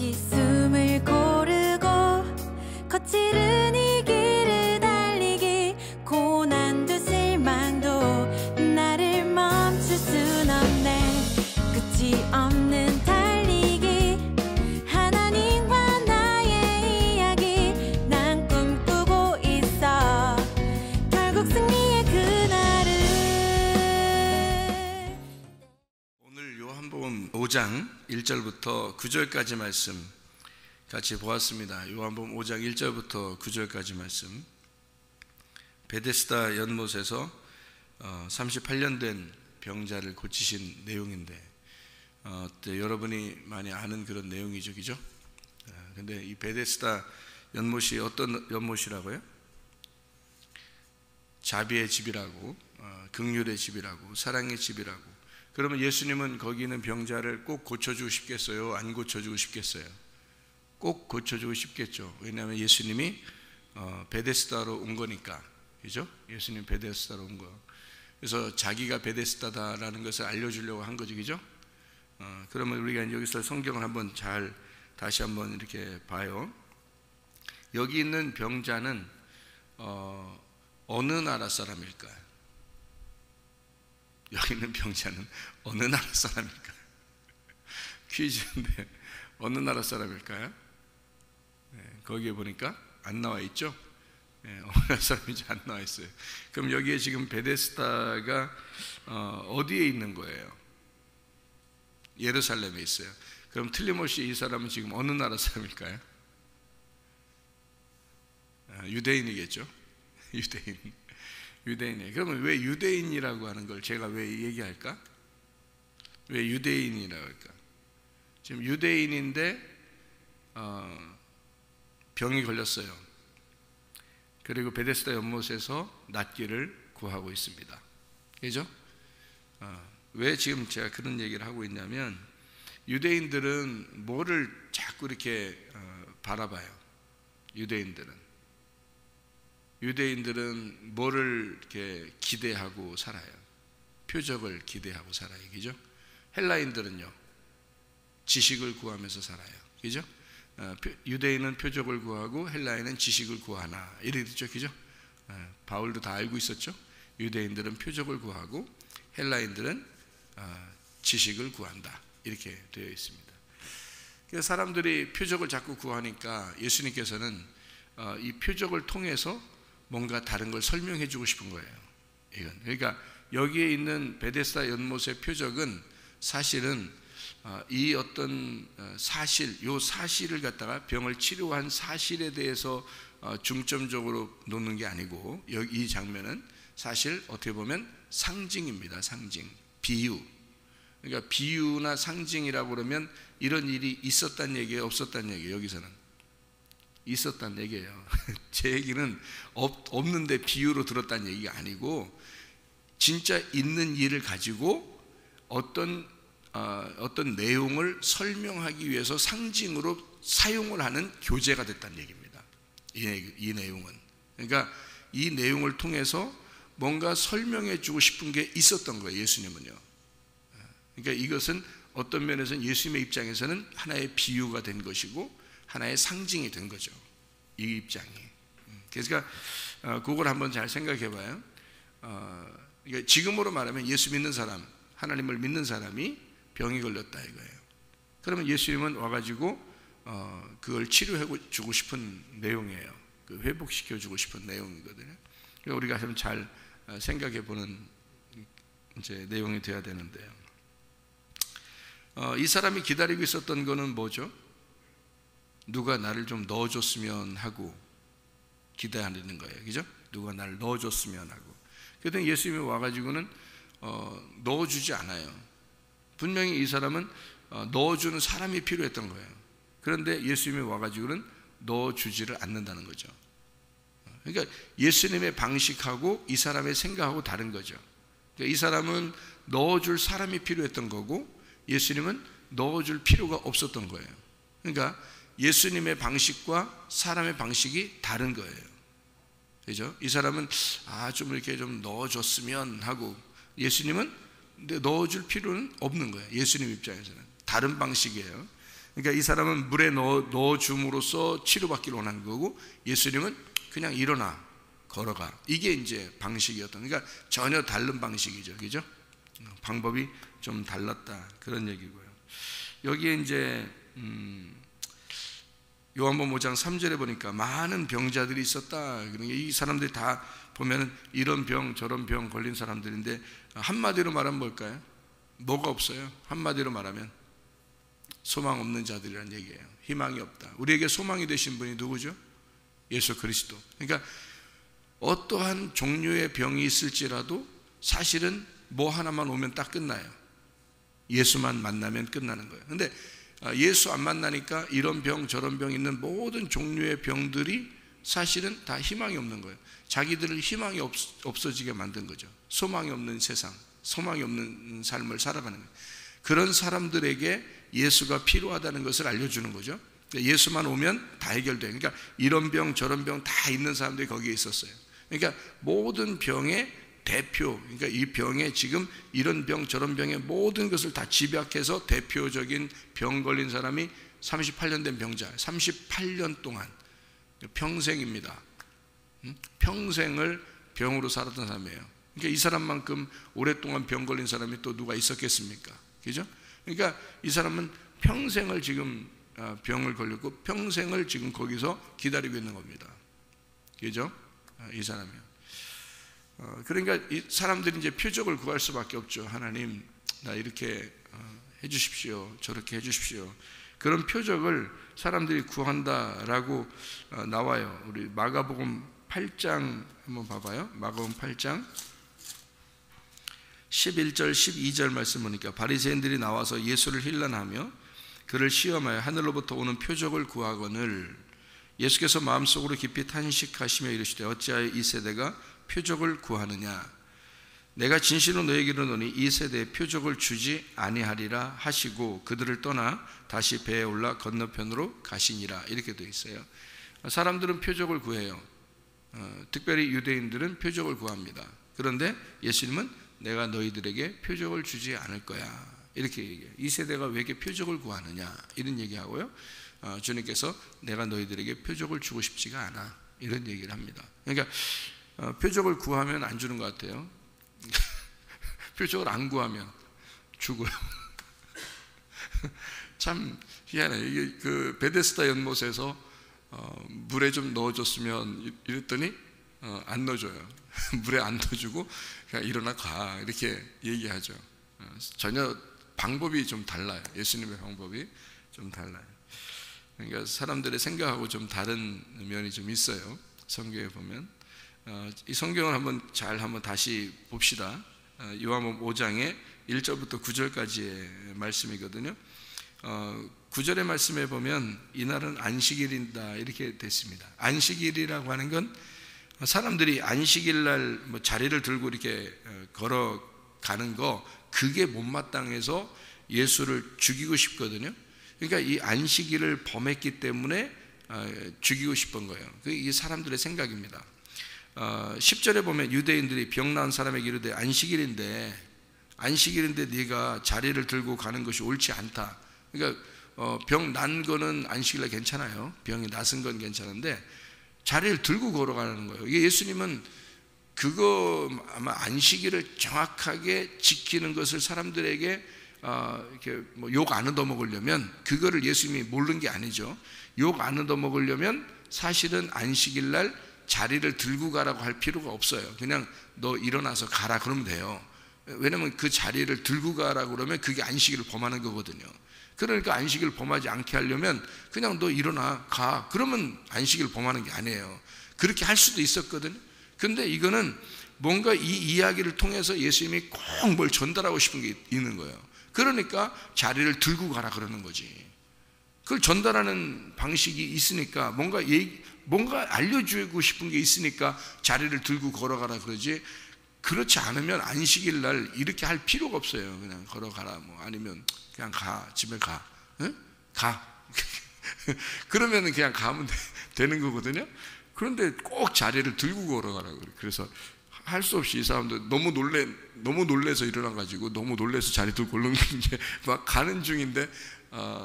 다시 숨을 고르고 거칠은 이 길을 달리기 고난도 실망도 나를 멈출 순 없네. 끝이 없는 달리기 하나님과 나의 이야기 난 꿈꾸고 있어 결국 승리의 그날을. 오늘 요한복음 5장 1절부터 9절까지 말씀 같이 보았습니다. 요한복음 5장 1절부터 9절까지 말씀, 베데스다 연못에서 38년 된 병자를 고치신 내용인데 여러분이 많이 아는 그런 내용이죠, 그죠? 근데 이 베데스다 연못이 어떤 연못이라고요? 자비의 집이라고, 긍휼의 집이라고, 사랑의 집이라고. 그러면 예수님은 거기 있는 병자를 꼭 고쳐주고 싶겠어요? 안 고쳐주고 싶겠어요? 꼭 고쳐주고 싶겠죠. 왜냐하면 예수님이 베데스다로 온 거니까, 그죠? 예수님 베데스다로 온 거. 그래서 자기가 베데스다다라는 것을 알려주려고 한 거죠, 그죠? 그러면 우리가 여기서 성경을 한번 잘 다시 한번 이렇게 봐요. 여기 있는 병자는 어느 나라 사람일까요? 여기 있는 병자는 어느 나라 사람일까요? 퀴즈인데 어느 나라 사람일까요? 거기에 보니까 안 나와 있죠? 어느 나라 사람인지 안 나와 있어요. 그럼 여기에 지금 베데스다가 어디에 있는 거예요? 예루살렘에 있어요. 그럼 틀림없이 이 사람은 지금 어느 나라 사람일까요? 유대인이겠죠? 유대인이에요. 그러면 왜 유대인이라고 하는 걸 제가 왜 얘기할까? 왜 유대인이라고 할까? 지금 유대인인데 병이 걸렸어요. 그리고 베데스다 연못에서 낫기를 구하고 있습니다. 그죠? 왜 지금 제가 그런 얘기를 하고 있냐면, 유대인들은 뭐를 자꾸 이렇게 바라봐요. 유대인들은 뭐를 이렇게 기대하고 살아요? 표적을 기대하고 살아요. 그죠? 헬라인들은요, 지식을 구하면서 살아요. 그죠? 유대인은 표적을 구하고 헬라인은 지식을 구하나, 이렇게 됐죠. 그죠? 바울도 다 알고 있었죠. 유대인들은 표적을 구하고 헬라인들은 지식을 구한다, 이렇게 되어 있습니다. 그래서 사람들이 표적을 자꾸 구하니까 예수님께서는 이 표적을 통해서 뭔가 다른 걸 설명해 주고 싶은 거예요. 이건 그러니까 여기에 있는 베데스다 연못의 표적은 사실은 이 어떤 사실, 요 사실을 갖다가 병을 치료한 사실에 대해서 중점적으로 놓는 게 아니고, 이 장면은 사실 어떻게 보면 상징입니다. 상징, 비유. 그러니까 비유나 상징이라고 그러면 이런 일이 있었단 얘기예요, 없었단 얘기예요? 여기서는 있었단 얘기예요. 제 얘기는 없는데 비유로 들었다는 얘기가 아니고, 진짜 있는 일을 가지고 어떤 내용을 설명하기 위해서 상징으로 사용을 하는 교재가 됐다는 얘기입니다. 이 내용은. 그러니까 이 내용을 통해서 뭔가 설명해 주고 싶은 게 있었던 거예요, 예수님은요. 그러니까 이것은 어떤 면에서는 예수님의 입장에서는 하나의 비유가 된 것이고 하나의 상징이 된 거죠, 이 입장이. 그러니까 그걸 한번 잘 생각해 봐요. 그러니까 지금으로 말하면 예수 믿는 사람, 하나님을 믿는 사람이 병이 걸렸다 이거예요. 그러면 예수님은 와가지고 그걸 치료해 주고 싶은 내용이에요. 그 회복시켜 주고 싶은 내용이거든요. 그러니까 우리가 좀 잘 생각해 보는 이제 내용이 되어야 되는데요. 이 사람이 기다리고 있었던 거는 뭐죠? 누가 나를 좀 넣어줬으면 하고 기대하는 거예요, 그죠? 누가 나를 넣어줬으면 하고. 그랬더니 예수님이 와가지고는 넣어주지 않아요. 분명히 이 사람은 넣어주는 사람이 필요했던 거예요. 그런데 예수님이 와가지고는 넣어주지를 않는다는 거죠. 그러니까 예수님의 방식하고 이 사람의 생각하고 다른 거죠. 그러니까 이 사람은 넣어줄 사람이 필요했던 거고, 예수님은 넣어줄 필요가 없었던 거예요. 그러니까 예수님의 방식과 사람의 방식이 다른 거예요. 그죠? 이 사람은 좀 이렇게 좀 넣어줬으면 하고, 예수님은 넣어줄 필요는 없는 거예요. 예수님 입장에서는 다른 방식이에요. 그러니까 이 사람은 물에 넣어줌으로써 치료받기를 원하는 거고, 예수님은 그냥 일어나 걸어가, 이게 이제 방식이었던, 그러니까 전혀 다른 방식이죠, 그죠? 방법이 좀 달랐다, 그런 얘기고요. 여기에 이제 요한복음 5장 3절에 보니까 많은 병자들이 있었다. 그러니까 이 사람들이 다 보면은 이런 병 저런 병 걸린 사람들인데, 한마디로 말하면 뭘까요? 뭐가 없어요? 한마디로 말하면 소망 없는 자들이란 얘기예요. 희망이 없다. 우리에게 소망이 되신 분이 누구죠? 예수 그리스도. 그러니까 어떠한 종류의 병이 있을지라도 사실은 뭐 하나만 오면 딱 끝나요. 예수만 만나면 끝나는 거예요. 근데 예수 안 만나니까 이런 병 저런 병 있는 모든 종류의 병들이 사실은 다 희망이 없는 거예요. 자기들을 희망이 없어지게 만든 거죠. 소망이 없는 세상, 소망이 없는 삶을 살아가는 거예요. 그런 사람들에게 예수가 필요하다는 것을 알려주는 거죠. 예수만 오면 다 해결돼요. 그러니까 이런 병 저런 병 다 있는 사람들이 거기에 있었어요. 그러니까 모든 병의 대표, 그러니까 이 병에 지금 이런 병 저런 병의 모든 것을 다 집약해서 대표적인 병 걸린 사람이 38년 된 병자, 38년 동안 평생입니다. 평생을 병으로 살았던 사람이에요. 그러니까 이 사람만큼 오랫동안 병 걸린 사람이 또 누가 있었겠습니까? 그죠? 그러니까 이 사람은 평생을 지금 병을 걸렸고 평생을 지금 거기서 기다리고 있는 겁니다. 그죠? 이 사람이요. 그러니까 이 사람들이 이제 표적을 구할 수밖에 없죠. 하나님, 나 이렇게 해주십시오, 저렇게 해주십시오. 그런 표적을 사람들이 구한다라고 나와요. 우리 마가복음 8장 한번 봐봐요. 마가복음 8장 11절 12절 말씀 보니까, 바리새인들이 나와서 예수를 힐난하며 그를 시험하여 하늘로부터 오는 표적을 구하거늘, 예수께서 마음속으로 깊이 탄식하시며 이르시되 어찌하여 이 세대가 표적을 구하느냐? 내가 진실로 너에게 이르노니 이 세대에 표적을 주지 아니하리라 하시고 그들을 떠나 다시 배에 올라 건너편으로 가시니라. 이렇게 되어 있어요. 사람들은 표적을 구해요. 특별히 유대인들은 표적을 구합니다. 그런데 예수님은 내가 너희들에게 표적을 주지 않을 거야, 이렇게 얘기해요. 이 세대가 왜 이렇게 표적을 구하느냐, 이런 얘기하고요. 주님께서 내가 너희들에게 표적을 주고 싶지가 않아, 이런 얘기를 합니다. 그러니까 표적을 구하면 안 주는 것 같아요. 표적을 안 구하면 주고요. 참 희한해요. 이게 그 베데스다 연못에서 물에 좀 넣어줬으면 이랬더니 안 넣어줘요. 물에 안 넣어주고 그냥 일어나 가, 이렇게 얘기하죠. 전혀 방법이 좀 달라요. 예수님의 방법이 좀 달라요. 그러니까 사람들의 생각하고 좀 다른 면이 좀 있어요. 성경에 보면 이 성경을 한번 다시 봅시다. 요한복음 5장의 1절부터 9절까지의 말씀이거든요. 9절의 말씀에 보면 이날은 안식일이다, 이렇게 됐습니다. 안식일이라고 하는 건 사람들이 안식일날 뭐 자리를 들고 이렇게 걸어가는 거, 그게 못마땅해서 예수를 죽이고 싶거든요. 그러니까 이 안식일을 범했기 때문에 죽이고 싶은 거예요. 그게 이 사람들의 생각입니다. 10절에 보면 유대인들이 병 나은 사람에게 이르되 안식일인데 네가 자리를 들고 가는 것이 옳지 않다. 그러니까 병 난 거는 안식일날 괜찮아요. 병이 낫은 건 괜찮은데 자리를 들고 걸어가는 거예요. 이게 예수님은 그거 아마 안식일을 정확하게 지키는 것을 사람들에게 이렇게 뭐 욕 안 얻어먹으려면, 그거를 예수님이 모르는 게 아니죠. 욕 안 얻어먹으려면 사실은 안식일날 자리를 들고 가라고 할 필요가 없어요. 그냥 너 일어나서 가라 그러면 돼요. 왜냐면 그 자리를 들고 가라고 그러면 그게 안식일을 범하는 거거든요. 그러니까 안식일을 범하지 않게 하려면 그냥 너 일어나 가, 그러면 안식일을 범하는 게 아니에요. 그렇게 할 수도 있었거든요. 근데 이거는 뭔가 이 이야기를 통해서 예수님이 꼭 뭘 전달하고 싶은 게 있는 거예요. 그러니까 자리를 들고 가라 그러는 거지. 그걸 전달하는 방식이 있으니까, 뭔가 알려주고 싶은 게 있으니까 자리를 들고 걸어가라 그러지, 그렇지 않으면 안식일 날 이렇게 할 필요가 없어요. 그냥 걸어가라, 뭐 아니면 그냥 가, 집에 가, 응? 가. 그러면 그냥 가면 되는 거거든요. 그런데 꼭 자리를 들고 걸어가라 그래. 그래서 할 수 없이 이 사람들 너무 놀래서 일어나가지고 너무 놀래서 자리 들고 걸는 게 막 가는 중인데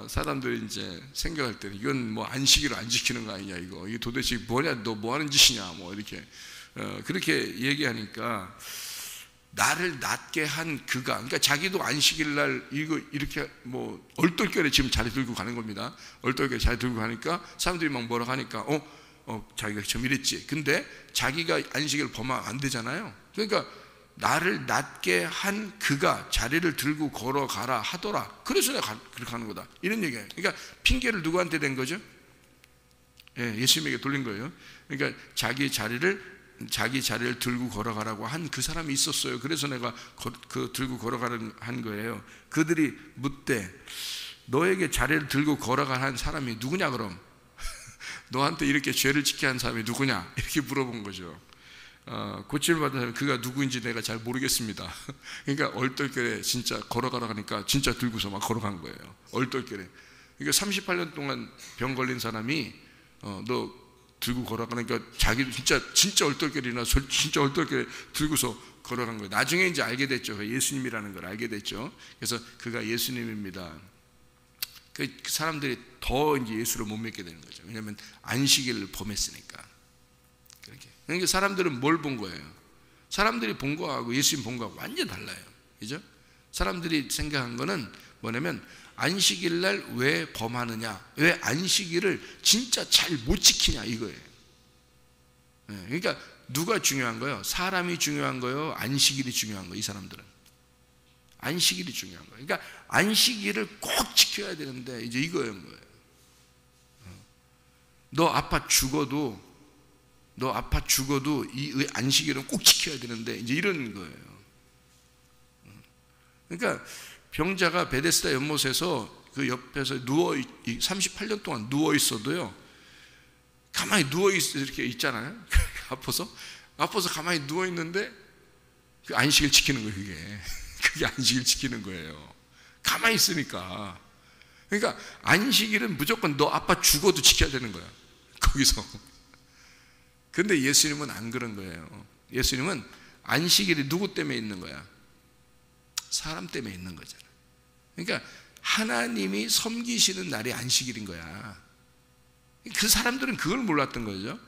사람들이 이제 생각할 때는 이건 뭐 안식일을 안 지키는 거 아니냐, 이게 도대체 뭐냐, 너 뭐 하는 짓이냐, 뭐 이렇게 그렇게 얘기하니까, 나를 낫게 한 그가, 그러니까 자기도 안식일 날 이거 이렇게 뭐 얼떨결에 지금 자리 들고 가는 겁니다. 얼떨결에 자리 들고 가니까 사람들이 막 뭐라 하니까 자기가 좀 이랬지. 근데 자기가 안식일을 범하면 안 되잖아요. 그러니까 나를 낫게 한 그가 자리를 들고 걸어가라 하더라. 그래서 내가 그렇게 하는 거다, 이런 얘기예요. 그러니까 핑계를 누구한테 댄 거죠? 예수님에게 돌린 거예요. 그러니까 자기 자리를 들고 걸어가라고 한 그 사람이 있었어요. 그래서 내가 들고 걸어가는 한 거예요. 그들이 묻되 너에게 자리를 들고 걸어가라 한 사람이 누구냐 그럼? 너한테 이렇게 죄를 지게 한 사람이 누구냐? 이렇게 물어본 거죠. 고침을 받은 사람이 그가 누구인지 내가 잘 모르겠습니다. 그러니까 얼떨결에 진짜 걸어가라 하니까 진짜 들고서 막 걸어간 거예요. 얼떨결에. 그러니까 38년 동안 병 걸린 사람이 너 들고 걸어가니까 자기도 진짜 얼떨결이나 진짜 얼떨결에 들고서 걸어간 거예요. 나중에 이제 알게 됐죠. 예수님이라는 걸 알게 됐죠. 그래서 그가 예수님입니다. 그 사람들이 더 이제 예수를 못 믿게 되는 거죠. 왜냐하면 안식일을 범했으니까. 그렇게. 그러니까 사람들은 뭘 본 거예요? 사람들이 본 거하고 예수님 본 거하고 완전 달라요. 그죠? 사람들이 생각한 거는 뭐냐면 안식일 날 왜 범하느냐, 왜 안식일을 진짜 잘 못 지키냐, 이거예요. 그러니까 누가 중요한 거예요? 사람이 중요한 거예요? 안식일이 중요한 거예요? 이 사람들은 안식일이 중요한 거예요. 그러니까 안식일을 꼭 지켜야 되는데 이제 이거예요. 너 아파 죽어도 이 안식일은 꼭 지켜야 되는데 이제 이런 거예요. 그러니까 병자가 베데스다 연못에서 그 옆에서 38년 동안 누워 있어도요, 가만히 누워 이렇게 있잖아요. 아파서 가만히 누워 있는데 그 안식일 지키는 거예요. 그게 안식일 지키는 거예요. 가만히 있으니까. 그러니까 안식일은 무조건 너 아파 죽어도 지켜야 되는 거야, 거기서. 근데 예수님은 안 그런 거예요. 예수님은 안식일이 누구 때문에 있는 거야? 사람 때문에 있는 거잖아. 그러니까 하나님이 섬기시는 날이 안식일인 거야. 그 사람들은 그걸 몰랐던 거죠.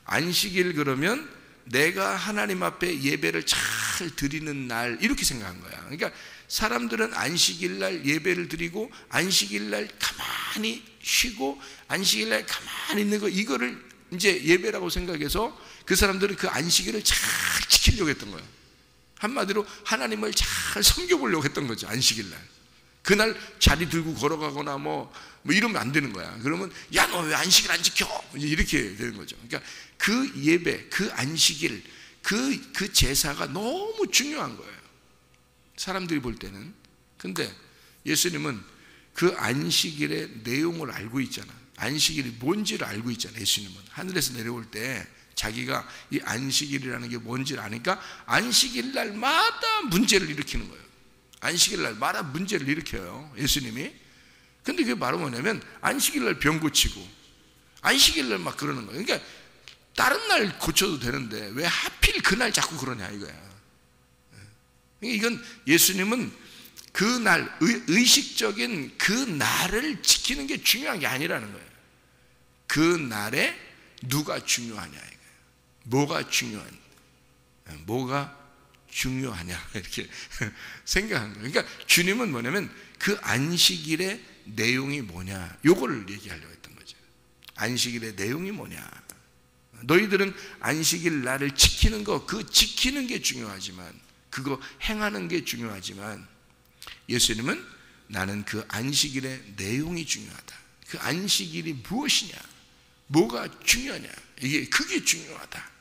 안식일 그러면 내가 하나님 앞에 예배를 잘 드리는 날, 이렇게 생각한 거야. 그러니까 사람들은 안식일 날 예배를 드리고 안식일 날 가만히 쉬고 안식일 날 가만히 있는 거, 이거를 이제 예배라고 생각해서 그 사람들은 그 안식일을 잘 지키려고 했던 거예요. 한마디로 하나님을 잘 섬겨보려고 했던 거죠. 안식일 날 그날 자리 들고 걸어가거나 뭐 이러면 안 되는 거야. 그러면 야, 너 왜 안식일 안 지켜? 이렇게 되는 거죠. 그러니까 그 예배, 그 안식일, 그 제사가 너무 중요한 거예요, 사람들이 볼 때는. 근데 예수님은 그 안식일의 내용을 알고 있잖아. 안식일이 뭔지를 알고 있잖아. 예수님은 하늘에서 내려올 때 자기가 이 안식일이라는 게 뭔지를 아니까 안식일 날마다 문제를 일으키는 거예요. 안식일 날마다 문제를 일으켜요, 예수님이. 근데 그게 바로 뭐냐면 안식일 날 병 고치고 안식일 날 막 그러는 거예요. 그러니까 다른 날 고쳐도 되는데 왜 하필 그날 자꾸 그러냐, 이거야. 그러니까 이건 예수님은 그 날, 의식적인 그 날을 지키는 게 중요한 게 아니라는 거예요. 그 날에 누가 중요하냐, 이거예요. 뭐가 중요하냐, 이렇게 생각한 거예요. 그러니까 주님은 뭐냐면 그 안식일의 내용이 뭐냐, 요거를 얘기하려고 했던 거죠. 안식일의 내용이 뭐냐. 너희들은 안식일 날을 지키는 거, 그 지키는 게 중요하지만, 그거 행하는 게 중요하지만, 예수님은 나는 그 안식일의 내용이 중요하다. 그 안식일이 무엇이냐, 뭐가 중요하냐, 그게 중요하다.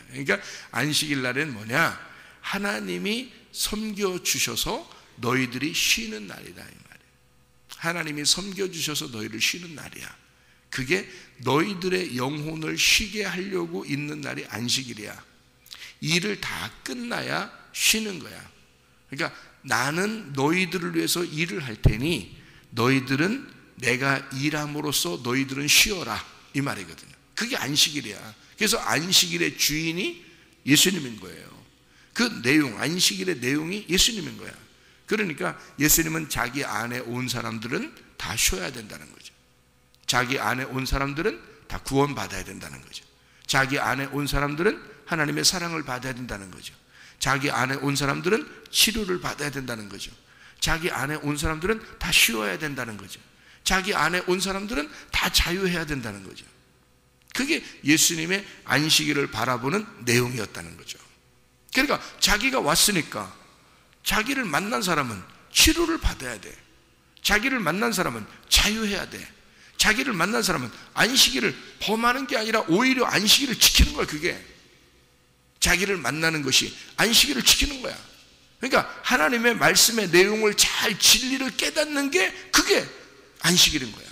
그러니까 안식일 날은 뭐냐, 하나님이 섬겨주셔서 너희들이 쉬는 날이다, 이 말이에요. 하나님이 섬겨주셔서 너희를 쉬는 날이야. 그게 너희들의 영혼을 쉬게 하려고 있는 날이 안식일이야. 일을 다 끝나야 쉬는 거야. 그러니까 나는 너희들을 위해서 일을 할 테니 너희들은 내가 일함으로써 너희들은 쉬어라, 이 말이거든요. 그게 안식일이야. 그래서 안식일의 주인이 예수님인 거예요. 그 내용, 안식일의 내용이 예수님인 거야. 그러니까 예수님은 자기 안에 온 사람들은 다 다 쉬어야 된다는 거죠. 자기 안에 온 사람들은 다 구원받아야 된다는 거죠. 자기 안에 온 사람들은 하나님의 사랑을 받아야 된다는 거죠. 자기 안에 온 사람들은 치료를 받아야 된다는 거죠. 자기 안에 온 사람들은 다 쉬어야 된다는 거죠. 자기 안에 온 사람들은 다 자유해야 된다는 거죠. 그게 예수님의 안식일을 바라보는 내용이었다는 거죠. 그러니까 자기가 왔으니까 자기를 만난 사람은 치료를 받아야 돼. 자기를 만난 사람은 자유해야 돼. 자기를 만난 사람은 안식일을 범하는 게 아니라 오히려 안식일을 지키는 거야. 그게 자기를 만나는 것이 안식일을 지키는 거야. 그러니까 하나님의 말씀의 내용을 잘 진리를 깨닫는 게 그게 안식일인 거야.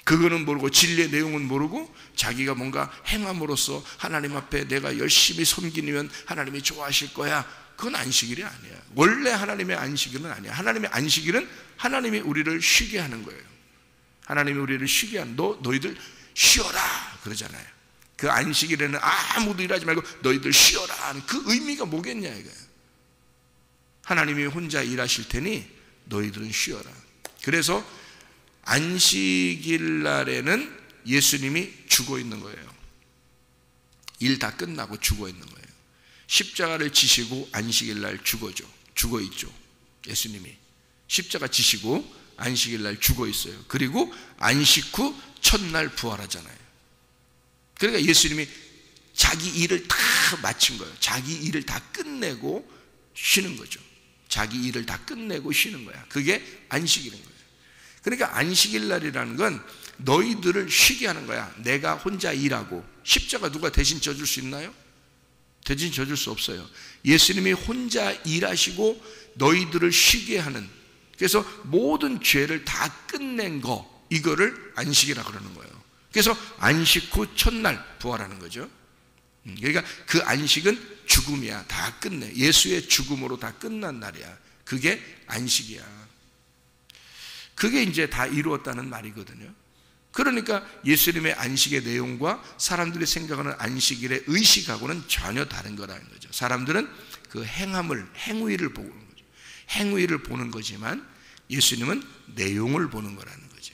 그거는 모르고 진리의 내용은 모르고 자기가 뭔가 행함으로써 하나님 앞에 내가 열심히 섬기면 하나님이 좋아하실 거야. 그건 안식일이 아니야. 원래 하나님의 안식일은 아니야. 하나님의 안식일은 하나님이 우리를 쉬게 하는 거예요. 하나님이 우리를 쉬게 하는, 너희들 쉬어라 그러잖아요. 그 안식일에는 아무도 일하지 말고 너희들 쉬어라 하는 그 의미가 뭐겠냐 이거예요. 하나님이 혼자 일하실 테니 너희들은 쉬어라. 그래서 안식일 날에는 예수님이 죽어 있는 거예요. 일 다 끝나고 죽어 있는 거예요. 십자가를 지시고 안식일 날 죽어 있죠. 예수님이 십자가 지시고 안식일 날 죽어 있어요. 그리고 안식 후 첫날 부활하잖아요. 그러니까 예수님이 자기 일을 다 마친 거예요. 자기 일을 다 끝내고 쉬는 거죠. 자기 일을 다 끝내고 쉬는 거야. 그게 안식일인 거예요. 그러니까 안식일 날이라는 건 너희들을 쉬게 하는 거야. 내가 혼자 일하고. 십자가 누가 대신 져줄 수 있나요? 대신 져줄 수 없어요. 예수님이 혼자 일하시고 너희들을 쉬게 하는, 그래서 모든 죄를 다 끝낸 거, 이거를 안식이라 그러는 거예요. 그래서 안식 후 첫날 부활하는 거죠. 그러니까 그 안식은 죽음이야. 다 끝내. 예수의 죽음으로 다 끝난 날이야. 그게 안식이야. 그게 이제 다 이루었다는 말이거든요. 그러니까 예수님의 안식의 내용과 사람들이 생각하는 안식일의 의식하고는 전혀 다른 거라는 거죠. 사람들은 그 행위를 보는 거죠. 행위를 보는 거지만 예수님은 내용을 보는 거라는 거죠.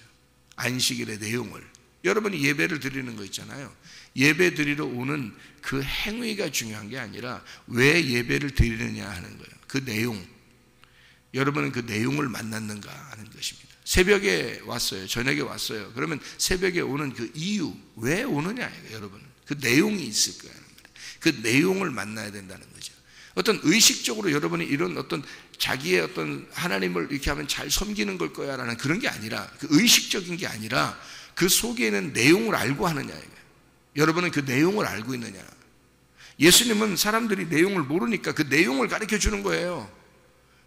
안식일의 내용을. 여러분이 예배를 드리는 거 있잖아요. 예배 드리러 오는 그 행위가 중요한 게 아니라 왜 예배를 드리느냐 하는 거예요. 그 내용. 여러분은 그 내용을 만났는가 하는 것입니다. 새벽에 왔어요. 저녁에 왔어요. 그러면 새벽에 오는 그 이유, 왜 오느냐 이거예요, 여러분. 그 내용이 있을 거예요. 그 내용을 만나야 된다는 거죠. 어떤 의식적으로 여러분이 이런 어떤 자기의 어떤 하나님을 이렇게 하면 잘 섬기는 걸 거야 라는 그런 게 아니라, 그 의식적인 게 아니라 그 속에는 내용을 알고 하느냐 이거예요. 여러분은 그 내용을 알고 있느냐. 예수님은 사람들이 내용을 모르니까 그 내용을 가르쳐 주는 거예요.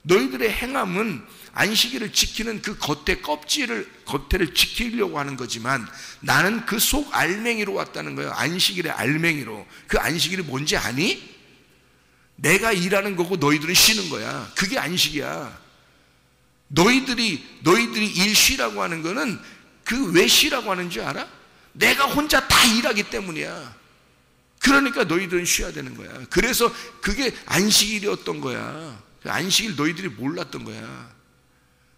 너희들의 행함은 안식일을 지키는 그 겉에를 지키려고 하는 거지만 나는 그 속 알맹이로 왔다는 거예요. 안식일의 알맹이로. 그 안식일이 뭔지 아니? 내가 일하는 거고 너희들은 쉬는 거야. 그게 안식이야. 너희들이 일 쉬라고 하는 거는 그 왜 쉬라고 하는 줄 알아? 내가 혼자 다 일하기 때문이야. 그러니까 너희들은 쉬어야 되는 거야. 그래서 그게 안식일이었던 거야. 안식일 너희들이 몰랐던 거야.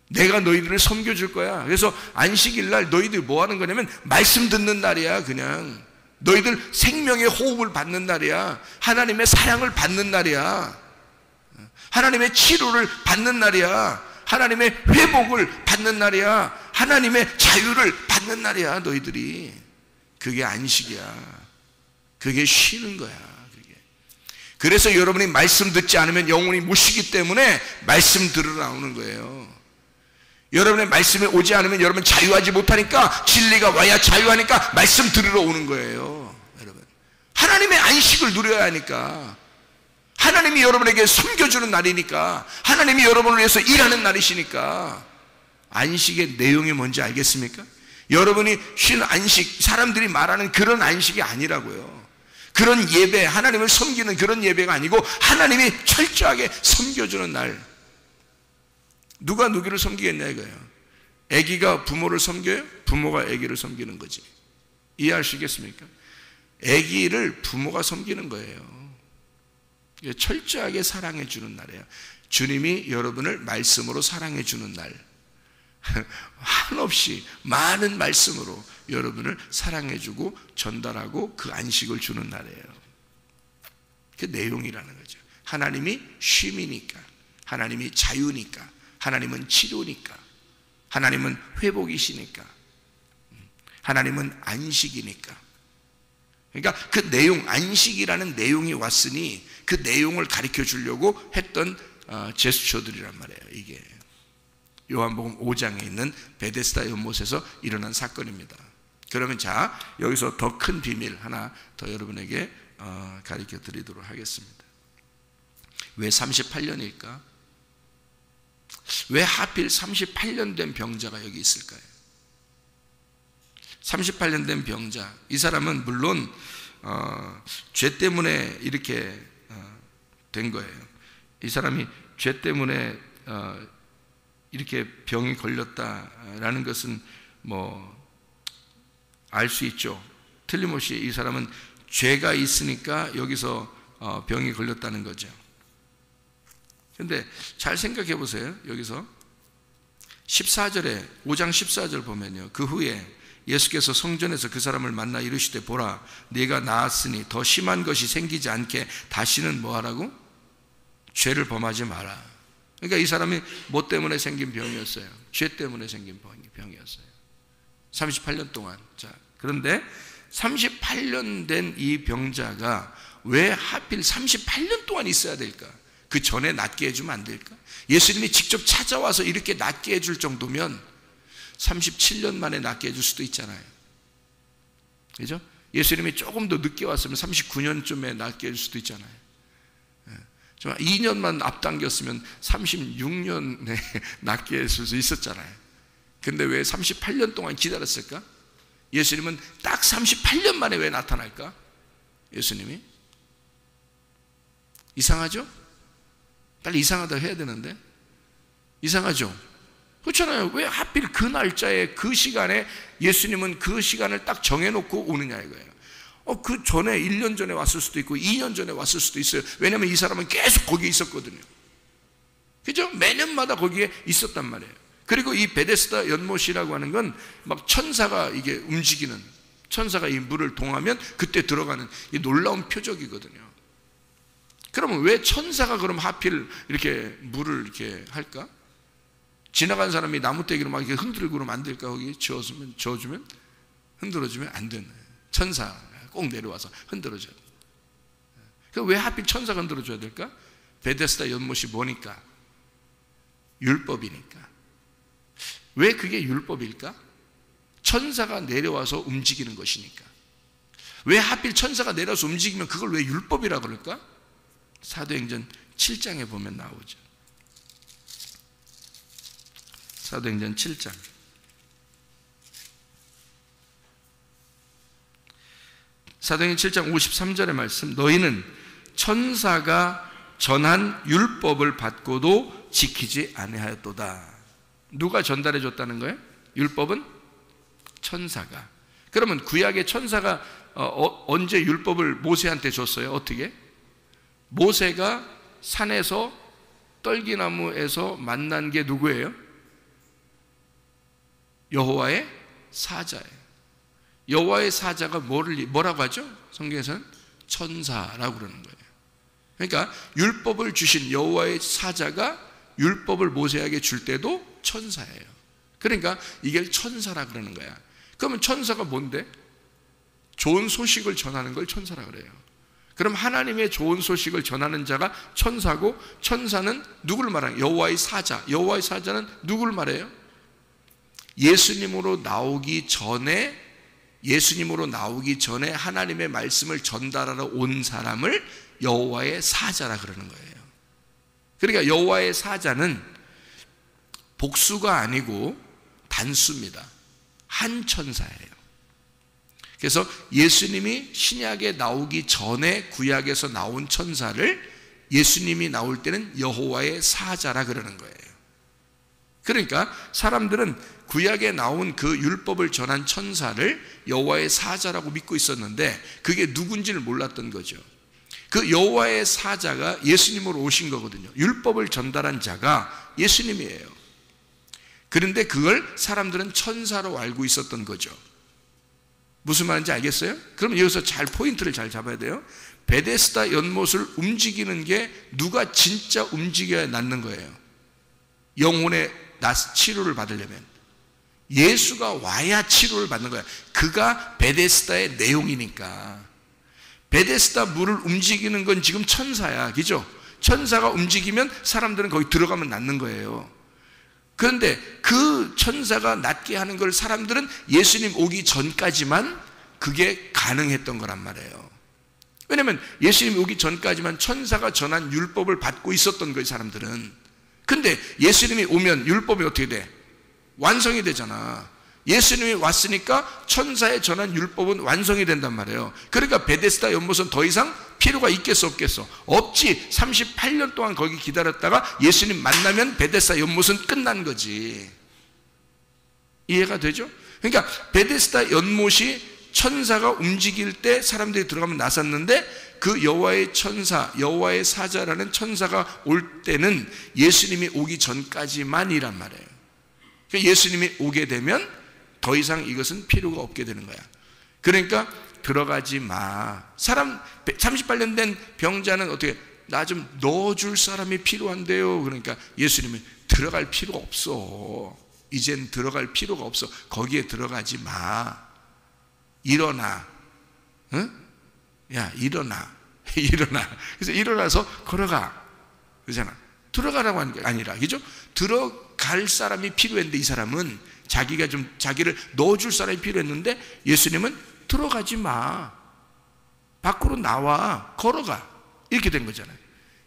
내가 너희들을 섬겨줄 거야. 그래서 안식일 날 너희들이 뭐 하는 거냐면 말씀 듣는 날이야. 그냥 너희들 생명의 호흡을 받는 날이야. 하나님의 사랑을 받는 날이야. 하나님의 치료를 받는 날이야. 하나님의 회복을 받는 날이야. 하나님의 자유를 받는 날이야. 너희들이. 그게 안식이야. 그게 쉬는 거야. 그래서 여러분이 말씀 듣지 않으면 영혼이 못 쉬기 때문에 말씀 들으러 나오는 거예요. 여러분의 말씀이 오지 않으면 여러분 자유하지 못하니까, 진리가 와야 자유하니까 말씀 들으러 오는 거예요. 여러분, 하나님의 안식을 누려야 하니까, 하나님이 여러분에게 섬겨주는 날이니까, 하나님이 여러분을 위해서 일하는 날이시니까. 안식의 내용이 뭔지 알겠습니까? 여러분이 쉬는 안식, 사람들이 말하는 그런 안식이 아니라고요. 그런 예배, 하나님을 섬기는 그런 예배가 아니고 하나님이 철저하게 섬겨주는 날. 누가 누구를 섬기겠냐 이거예요. 아기가 부모를 섬겨요? 부모가 아기를 섬기는 거지. 이해할 수 있겠습니까? 아기를 부모가 섬기는 거예요. 철저하게 사랑해 주는 날이에요. 주님이 여러분을 말씀으로 사랑해 주는 날. 한없이 많은 말씀으로 여러분을 사랑해주고 전달하고 그 안식을 주는 날이에요. 그 내용이라는 거죠. 하나님이 쉼이니까, 하나님이 자유니까, 하나님은 치료니까, 하나님은 회복이시니까, 하나님은 안식이니까. 그러니까 그 내용, 안식이라는 내용이 왔으니 그 내용을 가르쳐 주려고 했던 제스처들이란 말이에요. 이게 요한복음 5장에 있는 베데스다 연못에서 일어난 사건입니다. 그러면 자, 여기서 더 큰 비밀 하나 더 여러분에게 가르쳐 드리도록 하겠습니다. 왜 38년일까? 왜 하필 38년 된 병자가 여기 있을까요? 38년 된 병자, 이 사람은 물론 죄 때문에 이렇게 된 거예요. 이 사람이 죄 때문에 이렇게 병이 걸렸다라는 것은 뭐 알 수 있죠. 틀림없이 이 사람은 죄가 있으니까 여기서 병이 걸렸다는 거죠. 근데 잘 생각해 보세요. 여기서 14절에 5장 14절 보면요, 그 후에 예수께서 성전에서 그 사람을 만나 이르시되 보라, 네가 나았으니 더 심한 것이 생기지 않게 다시는 뭐하라고? 죄를 범하지 마라. 그러니까 이 사람이 뭐 때문에 생긴 병이었어요? 죄 때문에 생긴 병이었어요. 38년 동안. 자, 그런데 38년 된 이 병자가 왜 하필 38년 동안 있어야 될까? 그 전에 낫게 해주면 안 될까? 예수님이 직접 찾아와서 이렇게 낫게 해줄 정도면 37년 만에 낫게 해줄 수도 있잖아요. 그죠? 예수님이 조금 더 늦게 왔으면 39년쯤에 낫게 해줄 수도 있잖아요. 2년만 앞당겼으면 36년에 낫게 해줄 수 있었잖아요. 근데 왜 38년 동안 기다렸을까? 예수님은 딱 38년 만에 왜 나타날까? 예수님이 이상하죠? 빨리 이상하다 해야 되는데 이상하죠? 그렇잖아요. 왜 하필 그 날짜에 그 시간에 예수님은 그 시간을 딱 정해놓고 오느냐 이거예요. 그 전에 1년 전에 왔을 수도 있고 2년 전에 왔을 수도 있어요. 왜냐하면 이 사람은 계속 거기에 있었거든요. 그죠? 매년마다 거기에 있었단 말이에요. 그리고 이 베데스다 연못이라고 하는 건 막 천사가 이게 움직이는, 천사가 이 물을 동하면 그때 들어가는 이 놀라운 표적이거든요. 그러면 왜 천사가 그럼 하필 이렇게 물을 이렇게 할까? 지나간 사람이 나무떼기로 막 이렇게 흔들고 그러면 안 될까? 거기 저어주면 흔들어주면 안 되는 천사 꼭 내려와서 흔들어줘야 돼. 왜 하필 천사가 흔들어줘야 될까? 베데스다 연못이 뭐니까? 율법이니까. 왜 그게 율법일까? 천사가 내려와서 움직이는 것이니까. 왜 하필 천사가 내려와서 움직이면 그걸 왜 율법이라고 그럴까? 사도행전 7장에 보면 나오죠. 사도행전 7장. 사도행전 7장 53절의 말씀, 너희는 천사가 전한 율법을 받고도 지키지 아니하였도다. 누가 전달해 줬다는 거예요? 율법은 천사가. 그러면 구약의 천사가 언제 율법을 모세한테 줬어요? 어떻게? 모세가 산에서 떨기나무에서 만난 게 누구예요? 여호와의 사자예요. 여호와의 사자가 뭐라고 하죠? 성경에서는 천사라고 그러는 거예요. 그러니까 율법을 주신 여호와의 사자가 율법을 모세에게 줄 때도 천사예요. 그러니까 이게 천사라 그러는 거야. 그러면 천사가 뭔데? 좋은 소식을 전하는 걸 천사라 그래요. 그럼 하나님의 좋은 소식을 전하는 자가 천사고, 천사는 누구를 말하는 거예요? 여호와의 사자. 여호와의 사자는 누구를 말해요? 예수님으로 나오기 전에 하나님의 말씀을 전달하러 온 사람을 여호와의 사자라 그러는 거예요. 그러니까 여호와의 사자는 복수가 아니고 단수입니다. 한 천사예요. 그래서 예수님이 신약에 나오기 전에 구약에서 나온 천사를 예수님이 나올 때는 여호와의 사자라 그러는 거예요. 그러니까 사람들은 구약에 나온 그 율법을 전한 천사를 여호와의 사자라고 믿고 있었는데 그게 누군지를 몰랐던 거죠. 그 여호와의 사자가 예수님으로 오신 거거든요. 율법을 전달한 자가 예수님이에요. 그런데 그걸 사람들은 천사로 알고 있었던 거죠. 무슨 말인지 알겠어요? 그럼 여기서 잘 포인트를 잘 잡아야 돼요. 베데스다 연못을 움직이는 게 누가 진짜 움직여야 낫는 거예요. 영혼의 치료를 받으려면 예수가 와야 치료를 받는 거야. 그가 베데스다의 내용이니까. 베데스다 물을 움직이는 건 지금 천사야, 그죠? 천사가 움직이면 사람들은 거기 들어가면 낫는 거예요. 그런데 그 천사가 낫게 하는 걸 사람들은 예수님 오기 전까지만 그게 가능했던 거란 말이에요. 왜냐하면 예수님 오기 전까지만 천사가 전한 율법을 받고 있었던 거예요, 사람들은. 근데 예수님이 오면 율법이 어떻게 돼? 완성이 되잖아. 예수님이 왔으니까 천사의 전한 율법은 완성이 된단 말이에요. 그러니까 베데스다 연못은 더 이상 필요가 있겠어 없겠어? 없지. 38년 동안 거기 기다렸다가 예수님 만나면 베데스다 연못은 끝난 거지. 이해가 되죠? 그러니까 베데스다 연못이 천사가 움직일 때 사람들이 들어가면 나섰는데 그 여호와의 천사, 여호와의 사자라는 천사가 올 때는 예수님이 오기 전까지만이란 말이에요. 그러니까 예수님이 오게 되면 더 이상 이것은 필요가 없게 되는 거야. 그러니까 들어가지 마. 38년 된 병자는 어떻게, 나 좀 넣어줄 사람이 필요한데요. 그러니까 예수님이 들어갈 필요가 없어. 이젠 들어갈 필요가 없어. 거기에 들어가지 마. 일어나. 응? 야, 일어나. 일어나. 그래서 일어나서 걸어가. 그러잖아. 들어가라고 하는 게 아니라, 그죠? 들어갈 사람이 필요했는데 이 사람은 자기를 넣어줄 사람이 필요했는데 예수님은 들어가지 마. 밖으로 나와. 걸어가. 이렇게 된 거잖아요.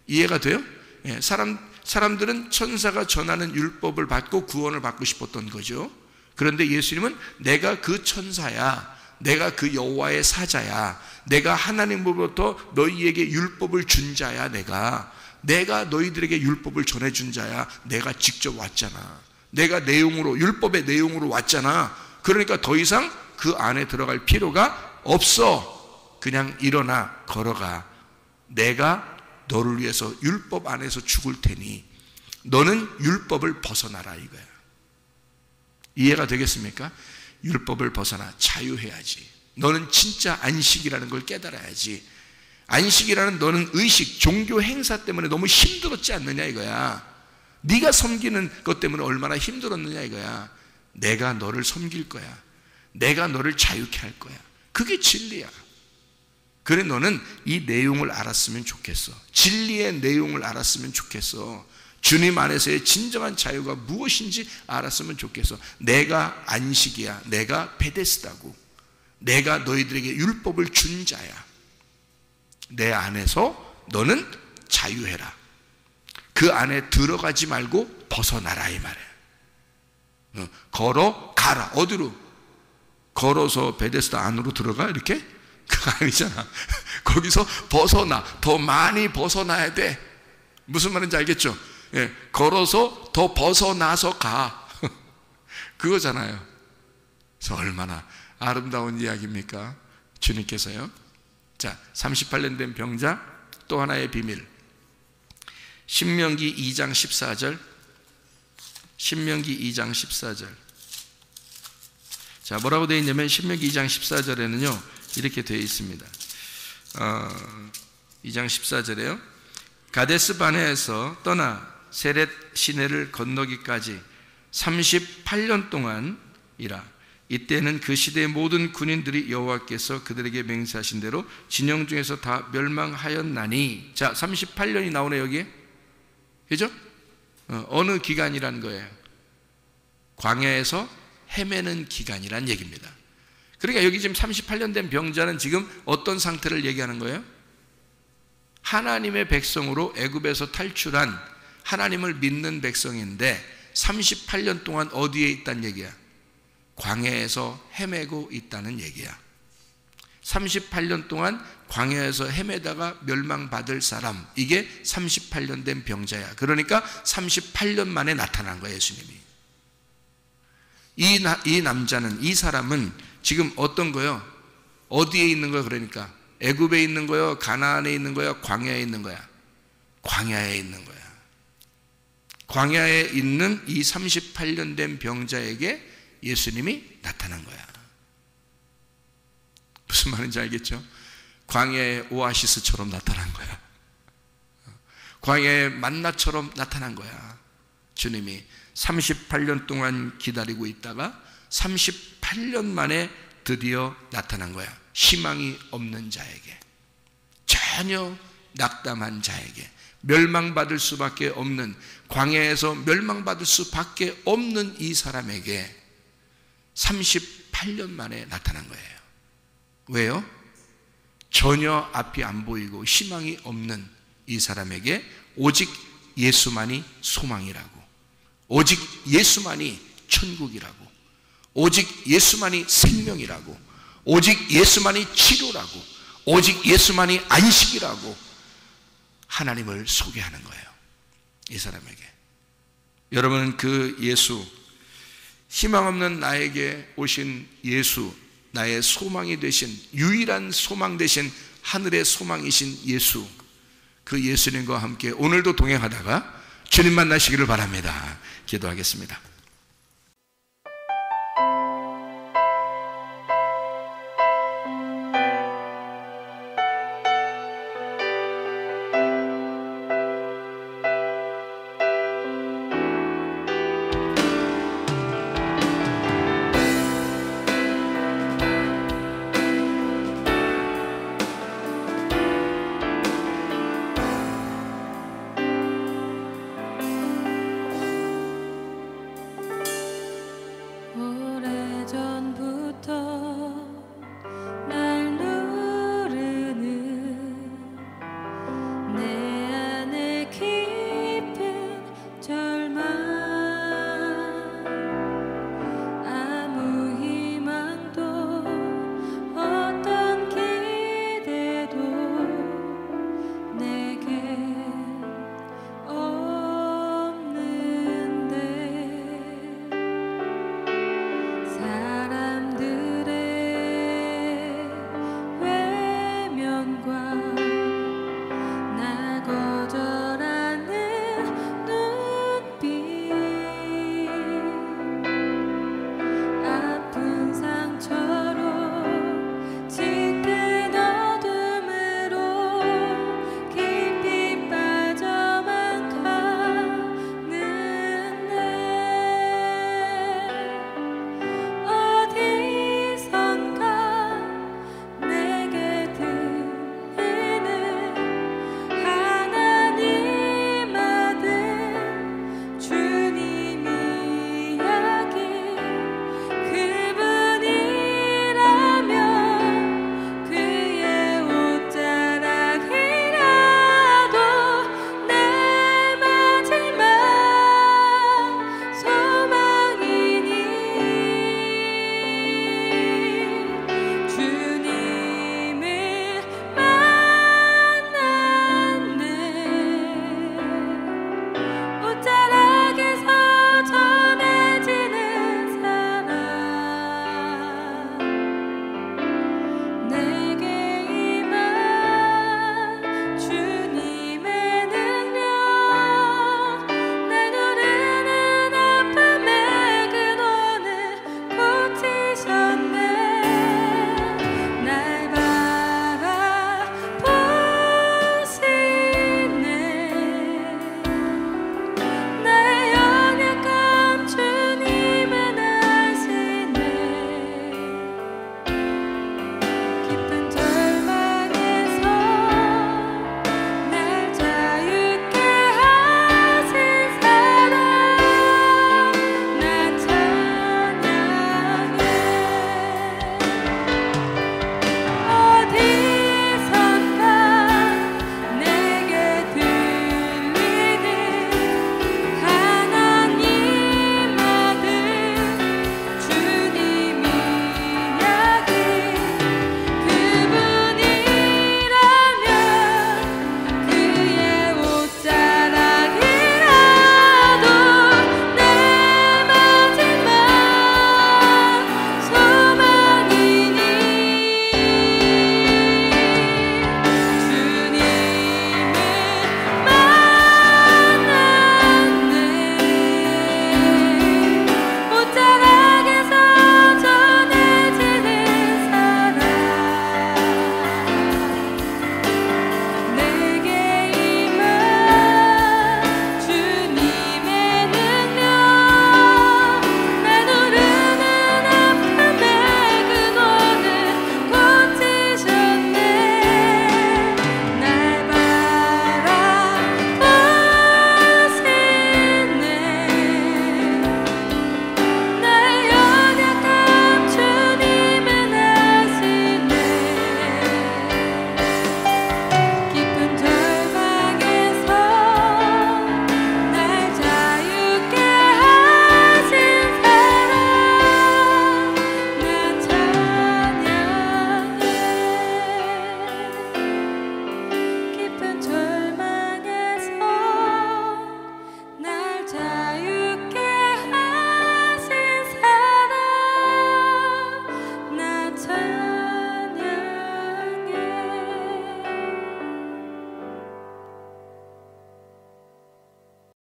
이해가 돼요? 예, 사람들은 천사가 전하는 율법을 받고 구원을 받고 싶었던 거죠. 그런데 예수님은 내가 그 천사야. 내가 그 여호와의 사자야. 내가 하나님으로부터 너희에게 율법을 준 자야. 내가 너희들에게 율법을 전해준 자야. 내가 직접 왔잖아. 내가 내용으로, 율법의 내용으로 왔잖아. 그러니까 더 이상 그 안에 들어갈 필요가 없어. 그냥 일어나, 걸어가. 내가 너를 위해서 율법 안에서 죽을 테니 너는 율법을 벗어나라, 이거야. 이해가 되겠습니까? 율법을 벗어나 자유해야지. 너는 진짜 안식이라는 걸 깨달아야지. 안식이라는 너는 의식, 종교 행사 때문에 너무 힘들었지 않느냐, 이거야. 네가 섬기는 것 때문에 얼마나 힘들었느냐, 이거야. 내가 너를 섬길 거야. 내가 너를 자유케 할 거야. 그게 진리야. 그래, 너는 이 내용을 알았으면 좋겠어. 진리의 내용을 알았으면 좋겠어. 주님 안에서의 진정한 자유가 무엇인지 알았으면 좋겠어. 내가 안식이야. 내가 베데스다고. 내가 너희들에게 율법을 준 자야. 내 안에서 너는 자유해라. 그 안에 들어가지 말고 벗어나라, 이 말이에요. 걸어가라. 어디로? 걸어서 베데스다 안으로 들어가? 이렇게? 그거 아니잖아. 거기서 벗어나. 더 많이 벗어나야 돼. 무슨 말인지 알겠죠? 예, 걸어서 더 벗어나서 가. 그거잖아요. 그래서 얼마나 아름다운 이야기입니까? 주님께서요. 자, 38년 된 병자, 또 하나의 비밀. 신명기 2장 14절. 신명기 2장 14절. 자, 뭐라고 되어 있냐면 신명기 2장 14절에는요 이렇게 되어 있습니다. 2장 14절에요. 가데스 바네에서 떠나 세렛 시내를 건너기까지 38년 동안이라. 이때는 그 시대의 모든 군인들이 여호와께서 그들에게 맹세하신 대로 진영 중에서 다 멸망하였나니. 자, 38년이 나오네 여기에. 그죠? 어느 기간이라는 거예요? 광야에서 헤매는 기간이란 얘기입니다. 그러니까 여기 지금 38년 된 병자는 지금 어떤 상태를 얘기하는 거예요? 하나님의 백성으로 애굽에서 탈출한 하나님을 믿는 백성인데 38년 동안 어디에 있다는 얘기야? 광야에서 헤매고 있다는 얘기야. 38년 동안 광야에서 헤매다가 멸망받을 사람, 이게 38년 된 병자야. 그러니까 38년 만에 나타난 거야, 예수님이. 이 남자는, 이 사람은 지금 어떤 거요? 어디에 있는 거야? 그러니까 애굽에 있는 거요? 가나안에 있는 거야? 광야에 있는 거야? 광야에 있는 거야. 광야에 있는 이 38년 된 병자에게 예수님이 나타난 거야. 무슨 말인지 알겠죠? 광야의 오아시스처럼 나타난 거야. 광야의 만나처럼 나타난 거야. 주님이 38년 동안 기다리고 있다가 38년 만에 드디어 나타난 거야. 희망이 없는 자에게, 전혀 낙담한 자에게, 멸망받을 수밖에 없는, 광야에서 멸망받을 수밖에 없는 이 사람에게 38년 만에 나타난 거예요. 왜요? 전혀 앞이 안 보이고 희망이 없는 이 사람에게 오직 예수만이 소망이라고, 오직 예수만이 천국이라고, 오직 예수만이 생명이라고, 오직 예수만이 치료라고, 오직 예수만이 안식이라고 하나님을 소개하는 거예요. 이 사람에게. 여러분, 그 예수, 희망 없는 나에게 오신 예수, 나의 소망이 되신, 유일한 소망 되신 하늘의 소망이신 예수, 그 예수님과 함께 오늘도 동행하다가 주님 만나시기를 바랍니다. 기도하겠습니다.